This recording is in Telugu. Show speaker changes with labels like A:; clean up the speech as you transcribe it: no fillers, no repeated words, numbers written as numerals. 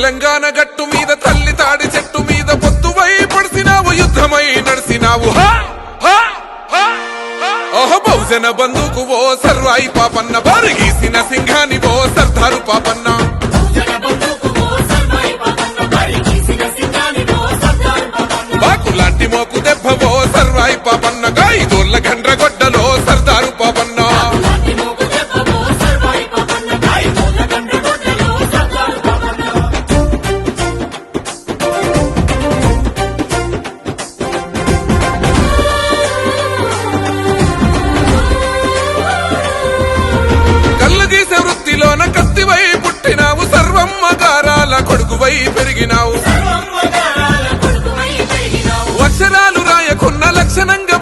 A: తెలంగాణ గట్టు మీద తల్లి తాడి చెట్టు మీద పొద్దువై పడిసినావు యుద్ధమై నడిసినావు బహుజన బంధుకు ఓ సర్వాయి పాపన్న బారిగీసిన సింహాని ఓ సర్దారు పాపన్న బాకులాంటి మోకు దెబ్బ ఓ సర్వాయి పాపన్న గాయిదోళ్ల గండ్రగొడ్డలో సర్దారు పాపన్న వృత్తిలోన కత్తివై పుట్టినావు సర్వమ్మ గారాల కొడుకువై పెరిగినావు అక్షరాలు రాయకున్న లక్షణంగా